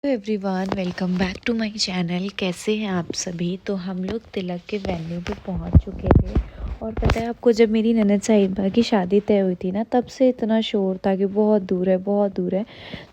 Everyone, welcome back to my channel. कैसे हैं आप सभी। तो हम लोग तिलक के वेन्यू पे पहुंच चुके थे और पता है आपको, जब मेरी ननद साहिबा की शादी तय हुई थी ना, तब से इतना शोर था कि बहुत दूर है बहुत दूर है।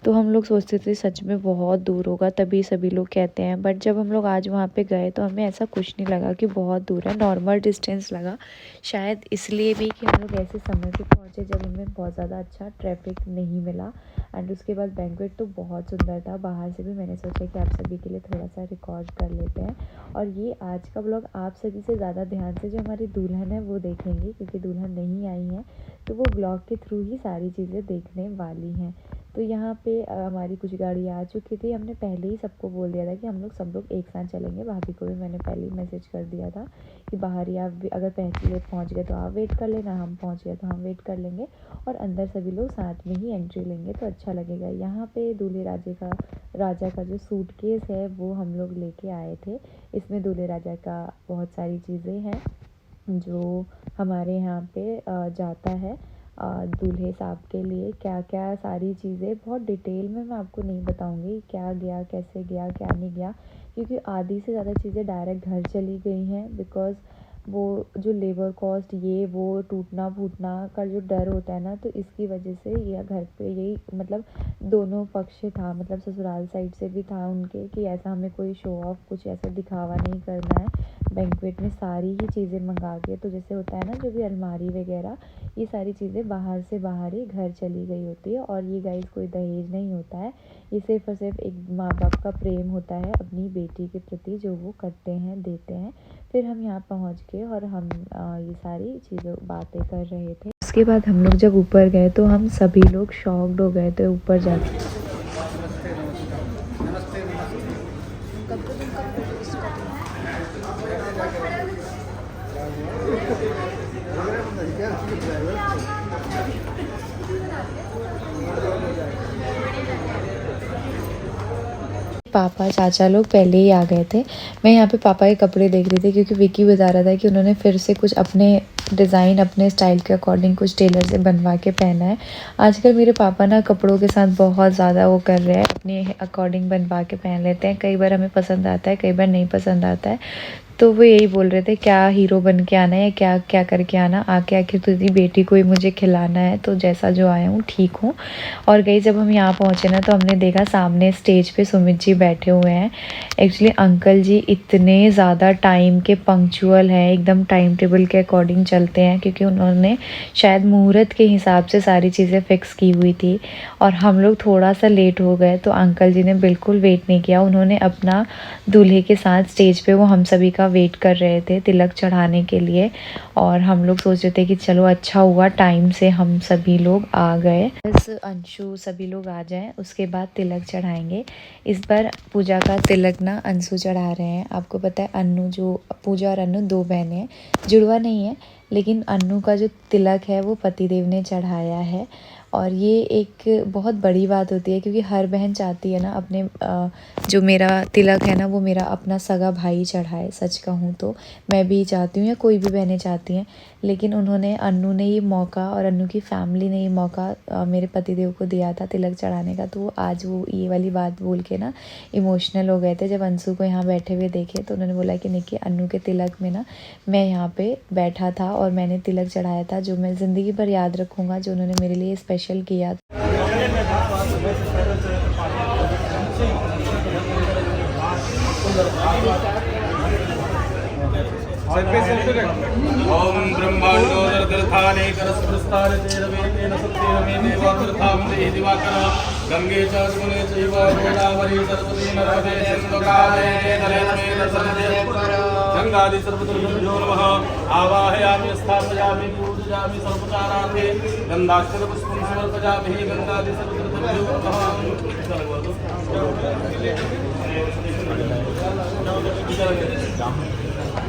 तो हम लोग सोचते थे सच में बहुत दूर होगा, तभी सभी लोग कहते हैं। बट जब हम लोग आज वहाँ पे गए तो हमें ऐसा कुछ नहीं लगा कि बहुत दूर है, नॉर्मल डिस्टेंस लगा। शायद इसलिए भी कि हम लोग ऐसे समय पे पहुँचे जब हमें बहुत ज़्यादा अच्छा ट्रैफिक नहीं मिला। एंड उसके बाद बैंक्वेट तो बहुत सुंदर था। बाहर से भी मैंने सोचा कि आप सभी के लिए थोड़ा सा रिकॉर्ड कर लेते हैं। और ये आज का ब्लॉग आप सभी से ज़्यादा ध्यान से जो हमारी दुल्हन है वो देखेंगे, क्योंकि दुल्हन नहीं आई है तो वो ब्लॉग के थ्रू ही सारी चीज़ें देखने वाली हैं। तो यहाँ पे हमारी कुछ गाड़ी आ चुकी थी। हमने पहले ही सबको बोल दिया था कि हम सब लोग एक साथ चलेंगे। भाभी को भी मैंने पहले ही मैसेज कर दिया था कि बाहर ही आप अगर पहले पहुँच गए तो आप वेट कर लेना, हम पहुँच गए तो हम वेट कर लेंगे, और अंदर सभी लोग साथ में ही एंट्री लेंगे तो अच्छा लगेगा। यहाँ पे दूल्हे राजा का जो सूटकेस है वो हम लोग लेके आए थे। इसमें दूल्हे राजा का बहुत सारी चीज़ें हैं जो हमारे यहाँ पे जाता है दूल्हे साहब के लिए। क्या क्या सारी चीज़ें बहुत डिटेल में मैं आपको नहीं बताऊँगी, क्या गया कैसे गया क्या नहीं गया, क्योंकि आधी से ज़्यादा चीज़ें डायरेक्ट घर चली गई हैं। बिकॉज़ वो जो लेबर कॉस्ट ये वो टूटना फूटना का जो डर होता है ना, तो इसकी वजह से यह घर पे यही मतलब दोनों पक्ष था, मतलब ससुराल साइड से भी था उनके कि ऐसा हमें कोई शो ऑफ कुछ ऐसा दिखावा नहीं करना है। बैंक्वेट में सारी ही चीज़ें मंगा के, तो जैसे होता है ना जो भी अलमारी वगैरह, ये सारी चीज़ें बाहर से बाहर ही घर चली गई होती है। और ये गाइस कोई दहेज नहीं होता है, ये सिर्फ और सिर्फ एक माँ बाप का प्रेम होता है अपनी बेटी के प्रति जो वो करते हैं देते हैं। फिर हम यहाँ पहुँच के और हम ये सारी चीज़ें बातें कर रहे थे। उसके बाद हम लोग जब ऊपर गए तो हम सभी लोग शॉक्ड हो गए थे ऊपर जाके। पापा चाचा लोग पहले ही आ गए थे। मैं यहाँ पे पापा के कपड़े देख रही थी क्योंकि विकी बता रहा था कि उन्होंने फिर से कुछ अपने डिज़ाइन अपने स्टाइल के अकॉर्डिंग कुछ टेलर से बनवा के पहना है। आजकल मेरे पापा ना कपड़ों के साथ बहुत ज़्यादा वो कर रहे हैं, अपने अकॉर्डिंग बनवा के पहन लेते हैं। कई बार हमें पसंद आता है, कई बार नहीं पसंद आता है। तो वो यही बोल रहे थे क्या हीरो बन के आना है या क्या क्या करके आना, आके आखिर तुझी बेटी को ही मुझे खिलाना है, तो जैसा जो आया हूँ ठीक हूँ। और गई जब हम यहाँ पहुँचे ना तो हमने देखा सामने स्टेज पे सुमित जी बैठे हुए हैं। एक्चुअली अंकल जी इतने ज़्यादा टाइम के पंक्चुअल हैं, एकदम टाइम टेबल के अकॉर्डिंग चलते हैं, क्योंकि उन्होंने शायद मुहूर्त के हिसाब से सारी चीज़ें फ़िक्स की हुई थी। और हम लोग थोड़ा सा लेट हो गए तो अंकल जी ने बिल्कुल वेट नहीं किया, उन्होंने अपना दूल्हे के साथ स्टेज पे वो हम सभी का वेट कर रहे थे तिलक चढ़ाने के लिए। और हम लोग सोच रहे थे कि चलो अच्छा हुआ टाइम से हम सभी लोग आ गए, बस अंशु सभी लोग आ जाएं उसके बाद तिलक चढ़ाएंगे। इस बार पूजा का तिलक ना अंशु चढ़ा रहे हैं। आपको पता है अन्नू, जो पूजा और अन्नू दो बहनें हैं, जुड़वा नहीं है, लेकिन अन्नू का जो तिलक है वो पतिदेव ने चढ़ाया है। और ये एक बहुत बड़ी बात होती है, क्योंकि हर बहन चाहती है ना अपने जो मेरा तिलक है ना वो मेरा अपना सगा भाई चढ़ाए। सच कहूँ तो मैं भी चाहती हूँ या कोई भी बहनें चाहती हैं, लेकिन उन्होंने अन्नू ने ये मौका और अन्नू की फैमिली ने ये मौका मेरे पतिदेव को दिया था तिलक चढ़ाने का। तो वो आज वो ये वाली बात बोल के ना इमोशनल हो गए थे। जब अंशु को यहाँ बैठे हुए देखे तो उन्होंने बोला कि निकी अन्नू के तिलक में ना मैं यहाँ पे बैठा था और मैंने तिलक चढ़ाया था, जो मैं ज़िंदगी भर याद रखूँगा, जो उन्होंने मेरे लिए स्पेशल किया। ओम ब्रह्मांडोदरतीर्थाने करस्पृष्टाने तेरवेतेन सत्येन देवातीर्थां देहि दिवाकर गंगे च यमुने चैव गोदावरी सरस्वती नर्मदे सिन्धु कावेरी नर्मदे नर्मदे गंगादि सर्वतीर्थेभ्यो नमः। आवाहयामि स्थापयामि पूजयामि सर्वोपचारार्थे गन्धाक्षरपुष्पं समर्पयामि गंगादि सर्वतीर्थेभ्यो नमः।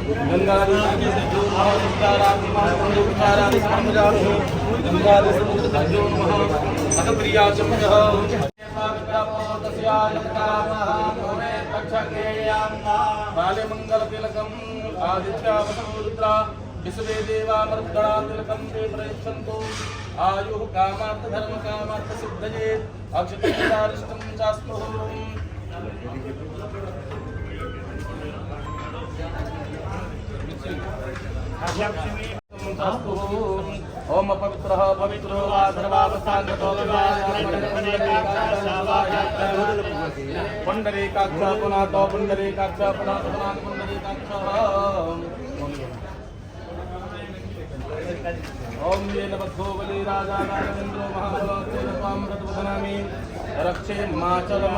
गंगादि सद्यो नमः सिद्धाराधि महापुरुषाराधि समजामि गंगादि सद्यो नमः अतप्रिया चमः बाले मंगल तिलकम आदित्यावसुरुद्रा विश्वे देवा मरुद्गणा तिलकम ते प्रयच्छन्तु आयुः कामार्थ धर्म कामार्थ सिद्धये अक्षतदारिष्टं चास्तु ओम पवित्रः पवित्रो वा सर्वावस्थांगतो पुंडरीकाक्ष पुनः तो पुंडरीकाक्ष पुनः पुंडरीकाक्ष ओम येन बद्धो बलि राजा राजेन्द्रो महाबलो तेन त्वां रतवदनामि रक्षे माचलम।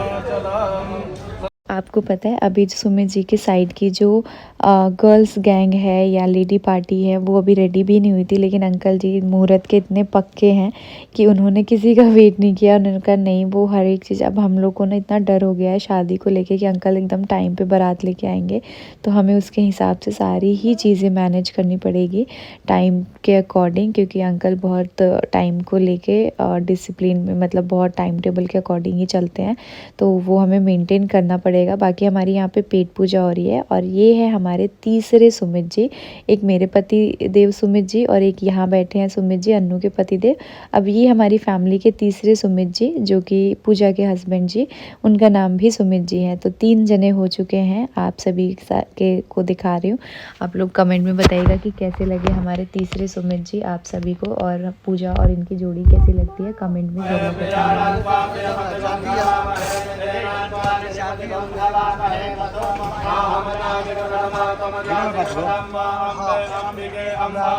आपको पता है अभी जो सुमित जी के साइड की जो गर्ल्स गैंग है या लेडी पार्टी है वो अभी रेडी भी नहीं हुई थी, लेकिन अंकल जी मुहूर्त के इतने पक्के हैं कि उन्होंने किसी का वेट नहीं किया। उन्होंने कहा नहीं, वो हर एक चीज़, अब हम लोग को ना इतना डर हो गया है शादी को लेके कि अंकल एकदम टाइम पे बारात लेके आएंगे, तो हमें उसके हिसाब से सारी ही चीज़ें मैनेज करनी पड़ेगी टाइम के अकॉर्डिंग, क्योंकि अंकल बहुत टाइम को लेके डिसिप्लिन में, मतलब बहुत टाइम टेबल के अकॉर्डिंग ही चलते हैं, तो वो हमें मेनटेन करना पड़ेगा। बाकी हमारी यहाँ पे पेट पूजा हो रही है और ये है हमारे तीसरे सुमित जी, एक मेरे पति देव सुमित जी और एक यहाँ बैठे हैं सुमित जी अन्नू के पति देव। अब ये हमारी फैमिली के तीसरे सुमित जी जो कि पूजा के हस्बैंड जी, उनका नाम भी सुमित जी है। तो 3 जने हो चुके हैं, आप सभी के को दिखा रही हूँ। आप लोग कमेंट में बताइएगा कि कैसे लगे हमारे तीसरे सुमित जी आप सभी को, और पूजा और इनकी जोड़ी कैसी लगती है कमेंट में जरूर बताइएगा।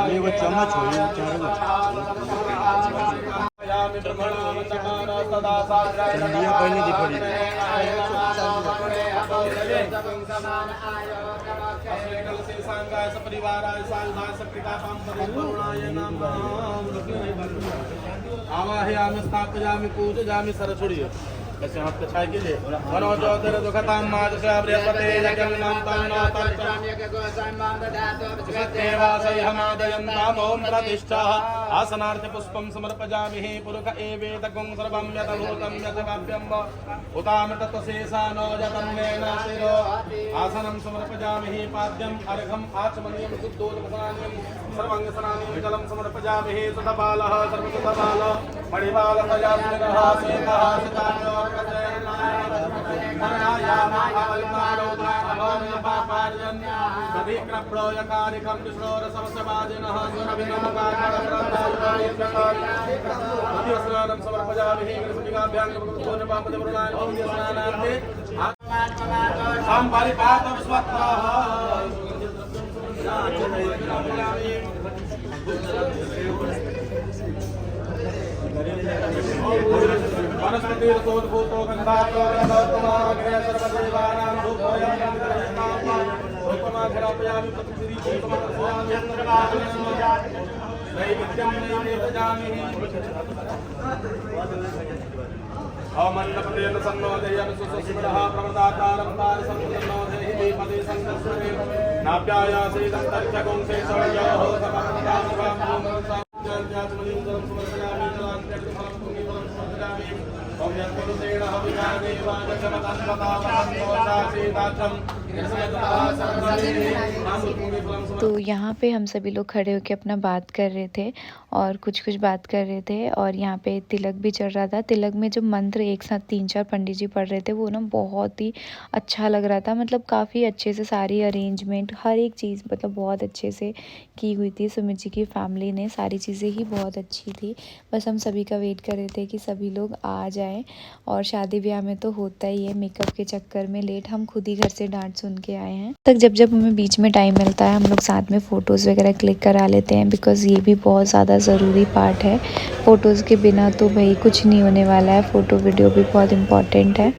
ये वो चम्मच हो चंडिया पहले दी पड़ी आवाहयामि स्थापयामि पूजयामि सरस्वती ऐसे हाथ कछाई कीजिए। मनोजोतिर दुखतां मादशाब्रियपते यज्ञं तन्नो तच्चान्यकगोसान्माददातु ओम प्रतिष्ठा आसनार्थे पुष्पं समर्पयामि पुरुष एवेदगं सर्वं यतभूतं यतवाप्यं उताम तत्शेषानो यतन्नेन शिरो आसनं समर्पयामि पाद्यं अर्घम् आचमनीयं शुद्धोदकस्नानं सर्वं स्नानं जलं समर्पयामि सुतबालः सर्वसुतबालः मणिबालतयास्मिनः सेतः सितानो वनस्पति रसोद्भूतो गन्धातो गन्धोत्तमाग्रे सर्वदेवानां धूपोऽयं धूपमाघरापयामि प्रतिश्रीपूतमर्पयामि नैवेद्यं नैवेदयामि अमण्डपतेन सन्नोदयामि सुसुशिवरः प्रमदातारं तारसन्नोदयहि दीपदे सङ्गस्वरे नाप्यायासेदं तर्क्यगुंसे सवयोः समर्पयामि तो यहाँ पे हम सभी लोग खड़े होकर अपना बात कर रहे थे और कुछ बात कर रहे थे, और यहाँ पे तिलक भी चल रहा था। तिलक में जो मंत्र एक साथ 3-4 पंडित जी पढ़ रहे थे वो ना बहुत ही अच्छा लग रहा था, मतलब काफ़ी अच्छे से सारी अरेंजमेंट हर एक चीज़ मतलब बहुत अच्छे से की हुई थी। सुमित जी की फैमिली ने सारी चीज़ें ही बहुत अच्छी थी, बस हम सभी का वेट कर रहे थे कि सभी लोग आ जाएं। और शादी ब्याह में तो होता ही है, मेकअप के चक्कर में लेट हम खुद ही घर से डांट सुन के आए हैं। तक जब हमें बीच में टाइम मिलता है हम लोग साथ में फ़ोटोज़ वगैरह क्लिक करा लेते हैं, बिकॉज़ ये भी बहुत ज़्यादा ज़रूरी पार्ट है। फ़ोटोज़ के बिना तो भाई कुछ नहीं होने वाला है, फ़ोटो वीडियो भी बहुत इम्पॉर्टेंट है।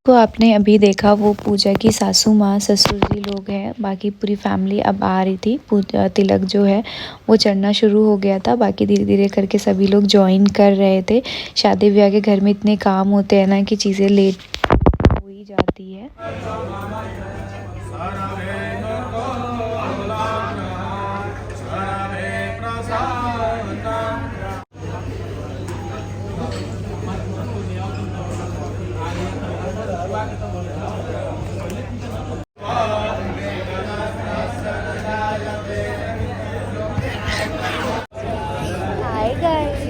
तो आपने अभी देखा वो पूजा की सासू माँ ससुर जी लोग हैं, बाकी पूरी फैमिली अब आ रही थी। पूजा तिलक जो है वो चढ़ना शुरू हो गया था, बाकी धीरे धीरे करके सभी लोग ज्वाइन कर रहे थे। शादी ब्याह के घर में इतने काम होते हैं ना कि चीज़ें लेट हो ही जाती है। हाय गाइस,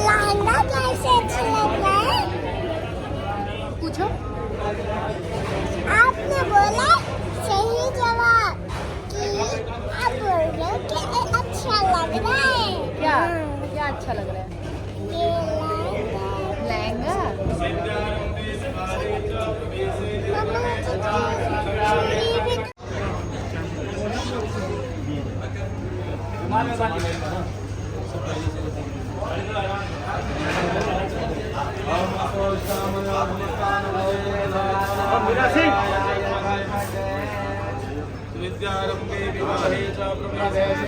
लहंगा कैसे अच्छा लग रहा है? पूछो। आपने बोला सही जवाब कि आप बोल रहे हो कि अच्छा लग रहा है। क्या क्या अच्छा लग रहा है? ये लहंगा। लहंगा। मम्मा चुड़ी भी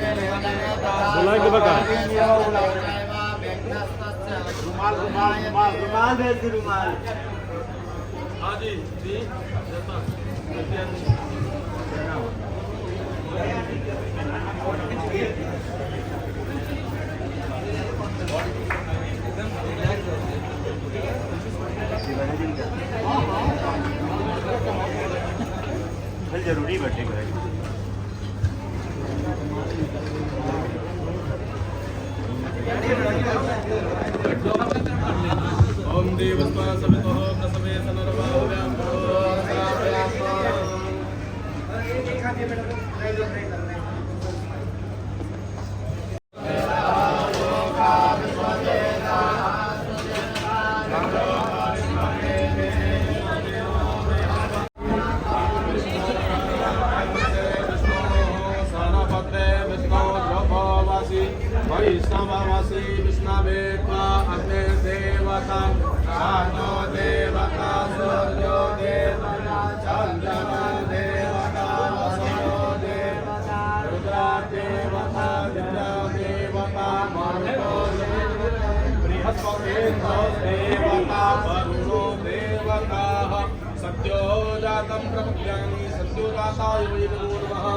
बुलाए के बता रुमाल रुमाल रुमाल रुमाल भेज दी रुमाल। हाँ जी जी जरूरी बैठेगा। ओम देवस्मा सवितो न सवे सनर्वाव्याम वैष्णवमसि विष्णवेत्वा अग्ने देवता सानो देवता सूर्यो देवता चन्द्रमा देवता वसुो देवता रुद्रा देवता दिव्या देवता मरुतो बृहस्पतिर्नो देवता वरुणो देवताः सत्यो जातं प्रमुख्यानि सत्यो जाताय वै नमः।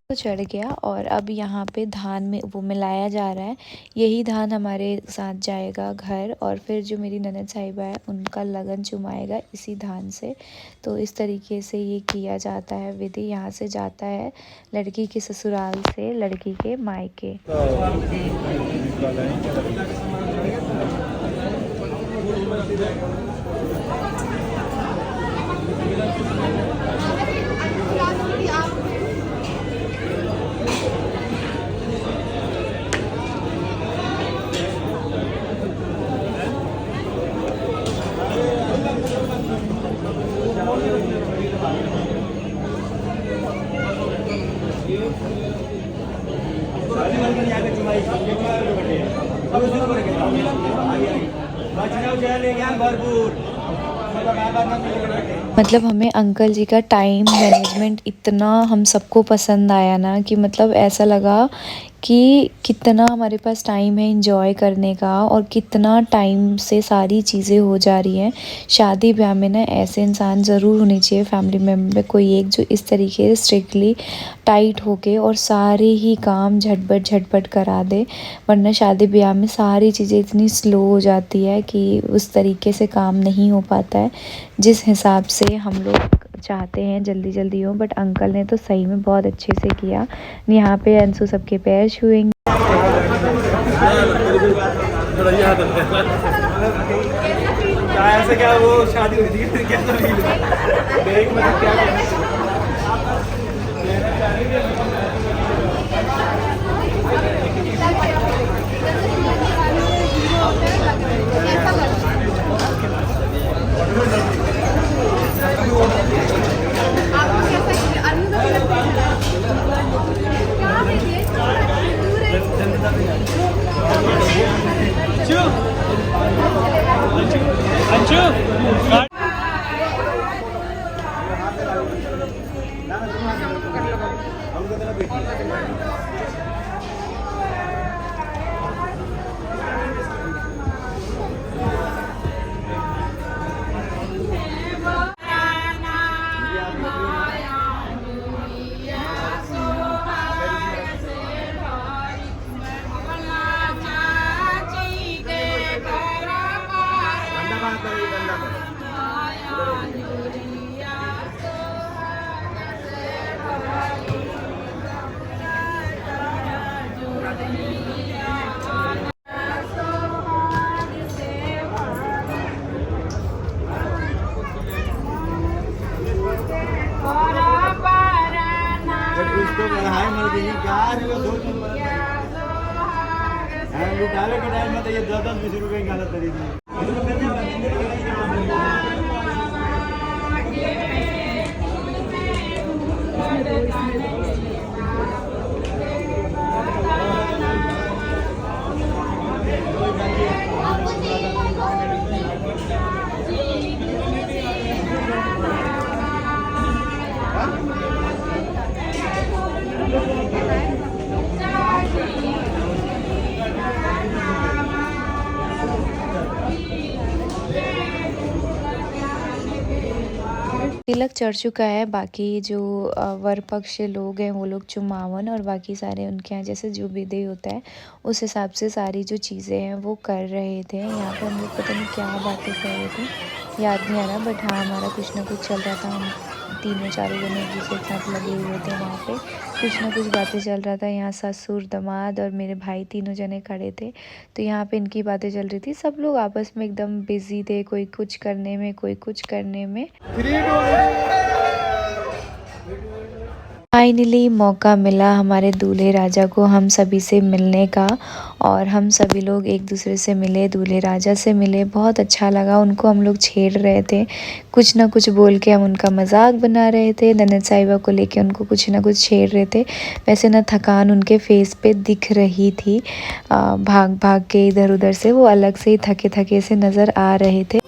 तो चढ़ गया और अब यहाँ पे धान में वो मिलाया जा रहा है। यही धान हमारे साथ जाएगा घर, और फिर जो मेरी ननद साहिबा है उनका लगन चुमाएगा इसी धान से। तो इस तरीके से ये किया जाता है विधि। यहाँ से जाता है लड़की के ससुराल से लड़की के मायके। मतलब हमें अंकल जी का टाइम मैनेजमेंट इतना हम सबको पसंद आया ना कि मतलब ऐसा लगा कि कितना हमारे पास टाइम है एंजॉय करने का और कितना टाइम से सारी चीज़ें हो जा रही हैं। शादी ब्याह में ना ऐसे इंसान ज़रूर होने चाहिए फैमिली मेम्बर कोई एक, जो इस तरीके से स्ट्रिक्टली टाइट होके और सारे ही काम झटपट करा दे। वरना शादी ब्याह में सारी चीज़ें इतनी स्लो हो जाती है कि उस तरीके से काम नहीं हो पाता है जिस हिसाब से हम लोग चाहते हैं जल्दी जल्दी हो। बट अंकल ने तो सही में बहुत अच्छे से किया। यहाँ पे अंशु सबके पैर छुएंगे। ऐसे क्या वो शादी हुई थी फिर कैसा फील हुआ? क्या उसको हाय मर गई क्या रही हो 2 नंबर डाले के टाइम में तो ये 10-20 रुपए की गलत तरीके तिलक चढ़ चुका है। बाकी जो वर पक्ष के लोग हैं वो लोग चुमावन और बाकी सारे उनके यहाँ जैसे जो विधि होता है उस हिसाब से सारी जो चीज़ें हैं वो कर रहे थे। यहाँ पे हम लोग पता नहीं क्या बातें कर रहे थे, याद नहीं आ रहा, बट हाँ हमारा कुछ ना कुछ चल रहा था। हम तीनों चारों जने एक दूसरे के साथ लगे हुए थे। वहाँ पे कुछ ना कुछ बातें चल रहा था। यहाँ ससुर दामाद और मेरे भाई तीनों जने खड़े थे, तो यहाँ पे इनकी बातें चल रही थी। सब लोग आपस में एकदम बिजी थे, कोई कुछ करने में कोई कुछ करने में। फाइनली मौका मिला हमारे दूल्हे राजा को हम सभी से मिलने का, और हम सभी लोग एक दूसरे से मिले, दूल्हे राजा से मिले। बहुत अच्छा लगा। उनको हम लोग छेड़ रहे थे, कुछ ना कुछ बोल के हम उनका मजाक बना रहे थे। ननद साहिबा को लेके उनको कुछ ना कुछ छेड़ रहे थे। वैसे ना थकान उनके फेस पे दिख रही थी, भाग भाग के इधर उधर से वो अलग से ही थके थके से नज़र आ रहे थे।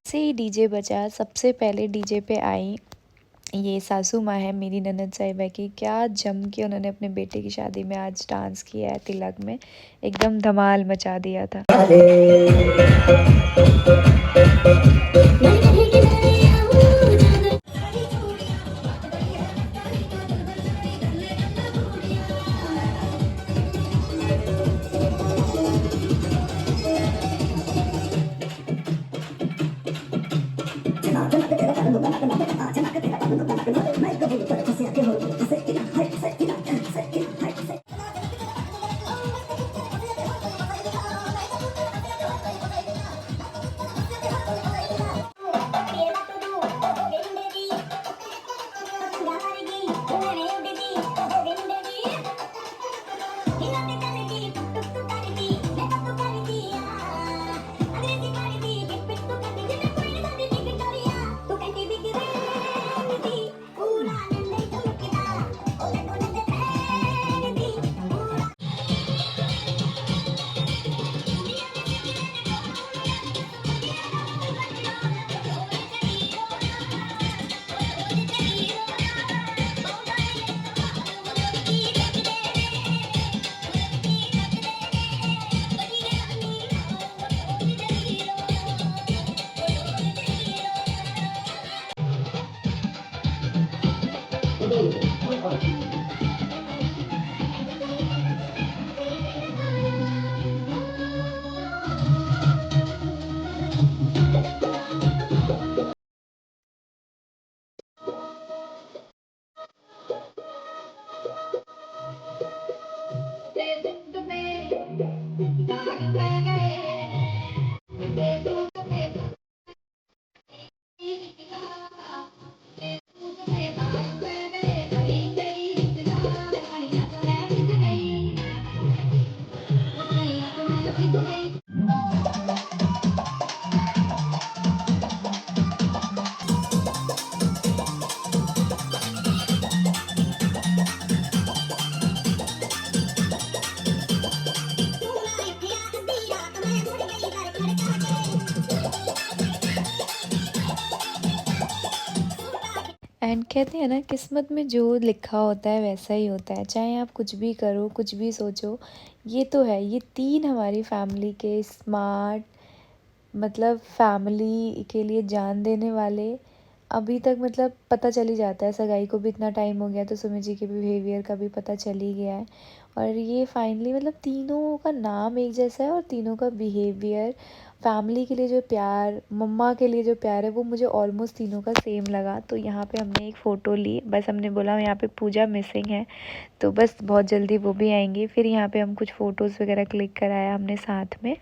से ही डीजे बजा। सबसे पहले डीजे पे आई ये सासू माँ है मेरी ननद साहिबा की, क्या जम के उन्होंने अपने बेटे की शादी में आज डांस किया है तिलक में, एकदम धमाल मचा दिया था। एंड कहते हैं ना, किस्मत में जो लिखा होता है वैसा ही होता है, चाहे आप कुछ भी करो कुछ भी सोचो। ये तो है, ये तीन हमारी फैमिली के स्मार्ट, मतलब फैमिली के लिए जान देने वाले। अभी तक मतलब पता चल ही जाता है, सगाई को भी इतना टाइम हो गया तो सुमित जी के बिहेवियर का भी पता चल ही गया है। और ये फाइनली मतलब तीनों का नाम एक जैसा है और तीनों का बिहेवियर, फैमिली के लिए जो प्यार, मम्मा के लिए जो प्यार है, वो मुझे ऑलमोस्ट तीनों का सेम लगा। तो यहाँ पे हमने एक फ़ोटो ली, बस हमने बोला यहाँ पे पूजा मिसिंग है, तो बस बहुत जल्दी वो भी आएंगी। फिर यहाँ पे हम कुछ फ़ोटोज़ वगैरह क्लिक कराया हमने साथ में।